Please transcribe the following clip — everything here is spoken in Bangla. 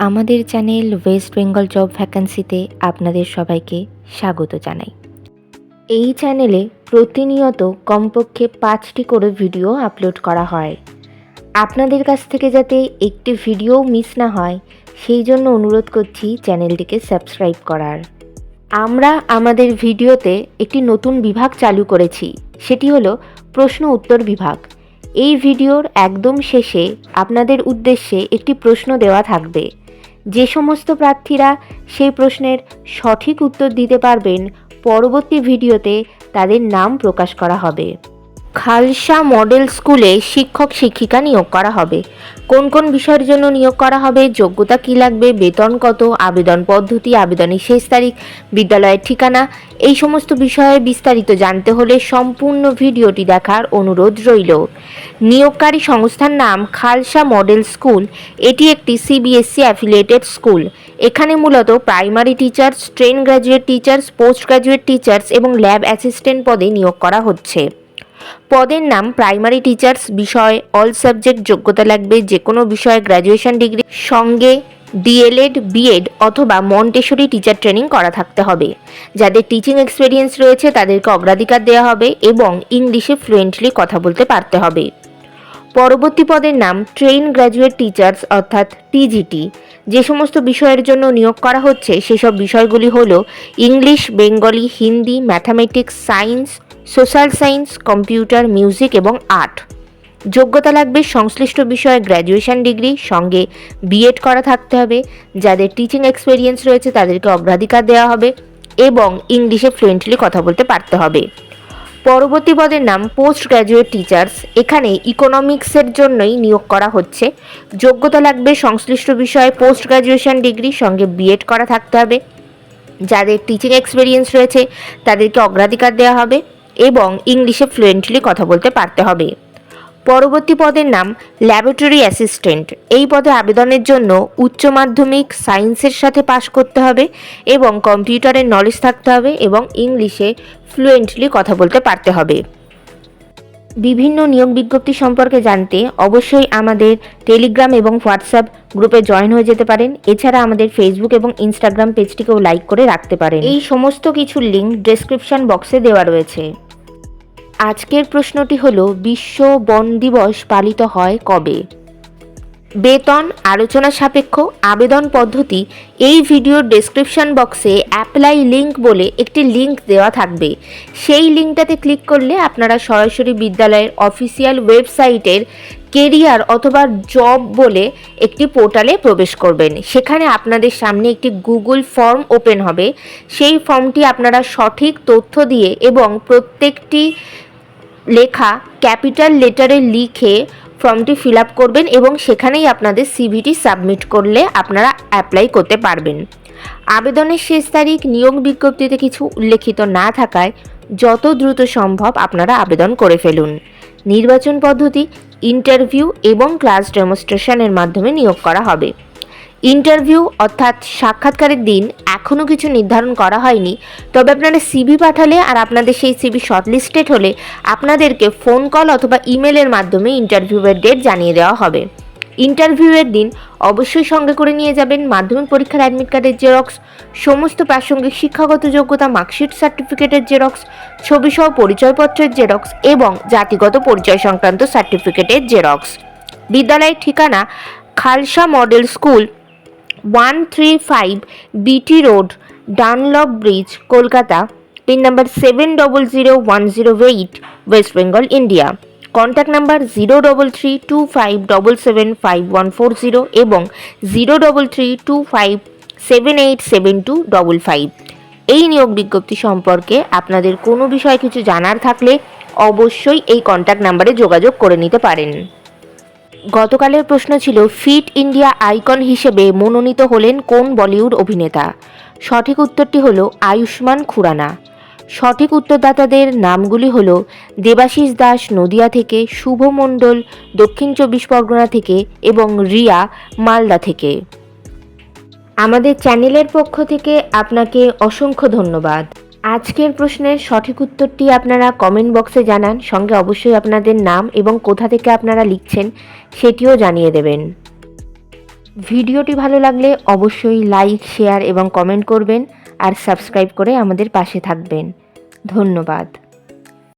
আমাদের চ্যানেল ওয়েস্ট বেঙ্গল জব ভ্যাকান্সিতে আপনাদের সবাইকে স্বাগত জানাই। এই চ্যানেলে প্রতিনিয়ত কমপক্ষে 5টি করে ভিডিও আপলোড করা হয়। আপনাদের কাছ থেকে যাতে একটি ভিডিও মিস না হয় সেই জন্য অনুরোধ করছি চ্যানেলটিকে সাবস্ক্রাইব করার। আমরা আমাদের ভিডিওতে একটি নতুন বিভাগ চালু করেছি, সেটি হলো প্রশ্ন উত্তর বিভাগ। এই ভিডিওর একদম শেষে আপনাদের উদ্দেশ্যে একটি প্রশ্ন দেওয়া থাকবে। যে সমস্ত প্রার্থীরা সেই প্রশ্নের সঠিক উত্তর দিতে পারবেন, পরবর্তী ভিডিওতে তাদের নাম প্রকাশ করা হবে। খালসা মডেল স্কুলে শিক্ষক শিক্ষিকা নিয়োগ করা হবে। কোন কোন বিষয়ের জন্য নিয়োগ করা হবে, যোগ্যতা কী লাগবে, বেতন কত, আবেদন পদ্ধতি, আবেদনের শেষ তারিখ, বিদ্যালয়ের ঠিকানা, এই সমস্ত বিষয়ে বিস্তারিত জানতে হলে সম্পূর্ণ ভিডিওটি দেখার অনুরোধ রইল। নিয়োগকারী সংস্থার নাম খালসা মডেল স্কুল। এটি একটি সিবিএসসি অ্যাফিলিয়েটেড স্কুল। এখানে মূলত primary teachers, train graduate teachers, post graduate teachers এবং ল্যাব অ্যাসিস্ট্যান্ট পদে নিয়োগ করা হচ্ছে। পদের নাম প্রাইমারি টিচার্স। বিষয় অল সাবজেক্ট। যোগ্যতা লাগবে যে কোনো বিষয়ে গ্র্যাজুয়েশন ডিগ্রি, সঙ্গে ডিএলএড, বিএড অথবা মন্টেসরি টিচার ট্রেনিং করা থাকতে হবে। যাদের টিচিং এক্সপিরিয়েন্স রয়েছে তাদেরকে অগ্রাধিকার দেওয়া হবে এবং ইংলিশে ফ্লুয়েন্টলি কথা বলতে পারতে হবে। পরবর্তী পদের নাম ট্রেন গ্র্যাজুয়েট টিচার্স অর্থাৎ টিজিটি। যে সমস্ত বিষয়ের জন্য নিয়োগ করা হচ্ছে সেসব বিষয়গুলি হলো English, Bengali, Hindi, mathematics, science, social science, computer, music এবং আর্ট। যোগ্যতা লাগবে সংশ্লিষ্ট বিষয়ে গ্র্যাজুয়েশন ডিগ্রি, সঙ্গে বিএড করা থাকতে হবে। যাদের টিচিং এক্সপিরিয়েন্স রয়েছে তাদেরকে অগ্রাধিকার দেওয়া হবে এবং ইংলিশে ফ্লুয়েন্টলি কথা বলতে পারতে হবে। পরবর্তী পদের নাম পোস্ট গ্র্যাজুয়েট টিচার্স। এখানে ইকোনমিক্সের জন্যই নিয়োগ করা হচ্ছে। যোগ্যতা লাগবে সংশ্লিষ্ট বিষয়ে পোস্ট গ্র্যাজুয়েশন ডিগ্রি, সঙ্গে বিএড করা থাকতে হবে। যাদের টিচিং এক্সপিরিয়েন্স রয়েছে তাদেরকে অগ্রাধিকার দেওয়া হবে এবং ইংলিশে ফ্লুয়েন্টলি কথা বলতে পারতে হবে। পরবর্তী পদের নাম ল্যাবরেটরি অ্যাসিস্ট্যান্ট। এই পদে আবেদনের জন্য উচ্চ মাধ্যমিক সায়েন্সের সাথে পাশ করতে হবে এবং কম্পিউটারের নলেজ থাকতে হবে এবং ইংলিশে ফ্লুয়েন্টলি কথা বলতে পারতে হবে। বিভিন্ন নিয়োগ বিজ্ঞপ্তি সম্পর্কে জানতে অবশ্যই আমাদের টেলিগ্রাম এবং হোয়াটসঅ্যাপ গ্রুপে জয়েন হয়ে যেতে পারেন। এছাড়া আমাদের ফেসবুক এবং ইনস্টাগ্রাম পেজটিকেও লাইক করে রাখতে পারেন। এই সমস্ত কিছুর লিঙ্ক ডেসক্রিপশন বক্সে দেওয়া রয়েছে। আজকের প্রশ্নটি হলো, বিশ্ব বন দিবস পালিত হয় কবে? বেতন আলোচনা সাপেক্ষ। আবেদন পদ্ধতি, এই ভিডিওর ডেসক্রিপশন বক্সে অ্যাপ্লাই লিঙ্ক বলে একটি লিঙ্ক দেওয়া থাকবে। সেই লিঙ্কটাতে ক্লিক করলে আপনারা সরাসরি বিদ্যালয়ের অফিসিয়াল ওয়েবসাইটের কেরিয়ার অথবা জব বলে একটি পোর্টালে প্রবেশ করবেন। সেখানে আপনাদের সামনে একটি গুগল ফর্ম ওপেন হবে। সেই ফর্মটি আপনারা সঠিক তথ্য দিয়ে এবং প্রত্যেকটি লেখা ক্যাপিটাল লেটারে লিখে ফর্মটি ফিল আপ করবেন এবং সেখানেই আপনাদের সিভিটি সাবমিট করলে আপনারা অ্যাপ্লাই করতে পারবেন। আবেদনের শেষ তারিখ নিয়োগ বিজ্ঞপ্তিতে কিছু উল্লেখিত না থাকায় যত দ্রুত সম্ভব আপনারা আবেদন করে ফেলুন। নির্বাচন পদ্ধতি, ইন্টারভিউ এবং ক্লাস ডেমনস্ট্রেশনের মাধ্যমে নিয়োগ করা হবে। ইন্টারভিউ অর্থাৎ সাক্ষাৎকারের দিন এখনও কিছু নির্ধারণ করা হয়নি, তবে আপনারা সিভি পাঠালে আর আপনাদের সেই সিভি শর্টলিস্টেড হলে আপনাদেরকে ফোন কল অথবা ইমেলের মাধ্যমে ইন্টারভিউয়ের ডেট জানিয়ে দেওয়া হবে। ইন্টারভিউয়ের দিন অবশ্যই সঙ্গে করে নিয়ে যাবেন মাধ্যমিক পরীক্ষার অ্যাডমিট কার্ডের জেরক্স, সমস্ত প্রাসঙ্গিক শিক্ষাগত যোগ্যতা মার্কশিট সার্টিফিকেটের জেরক্স, ছবিসহ পরিচয়পত্রের জেরক্স এবং জাতিগত পরিচয় সংক্রান্ত সার্টিফিকেটের জেরক্স। বিদ্যালয়ের ঠিকানা Khalsa model school, 135 BT road, Dunlop bridge, Kolkata. Pin number 700108, West Bengal, India. Contact number 03325775140 এবং 03325787255। এই নিয়োগ বিজ্ঞপ্তি সম্পর্কে আপনাদের কোনো বিষয়ে কিছু জানার থাকলে অবশ্যই এই কন্ট্যাক্ট নাম্বারে যোগাযোগ করে নিতে পারেন। গতকালের প্রশ্ন ছিল, ফিট ইন্ডিয়া আইকন হিসেবে মনোনীত হলেন কোন বলিউড অভিনেতা? সঠিক উত্তরটি হলো আয়ুষ্মান খুরানা। সঠিক উত্তরদাতাদের নামগুলি হলো দেবাশিস দাস নদিয়া থেকে, শুভ মণ্ডল দক্ষিণ 24 পরগনা থেকে এবং রিয়া মালদা থেকে। আমাদের চ্যানেলের পক্ষ থেকে আপনাকে অসংখ্য ধন্যবাদ। আজকের প্রশ্নের সঠিক উত্তরটি আপনারা কমেন্ট বক্সে জানান, সঙ্গে অবশ্যই আপনাদের নাম এবং কোথা থেকে আপনারা লিখছেন সেটিও জানিয়ে দেবেন। ভিডিওটি ভালো লাগলে অবশ্যই লাইক, শেয়ার এবং কমেন্ট করবেন আর সাবস্ক্রাইব করে আমাদের পাশে থাকবেন। ধন্যবাদ।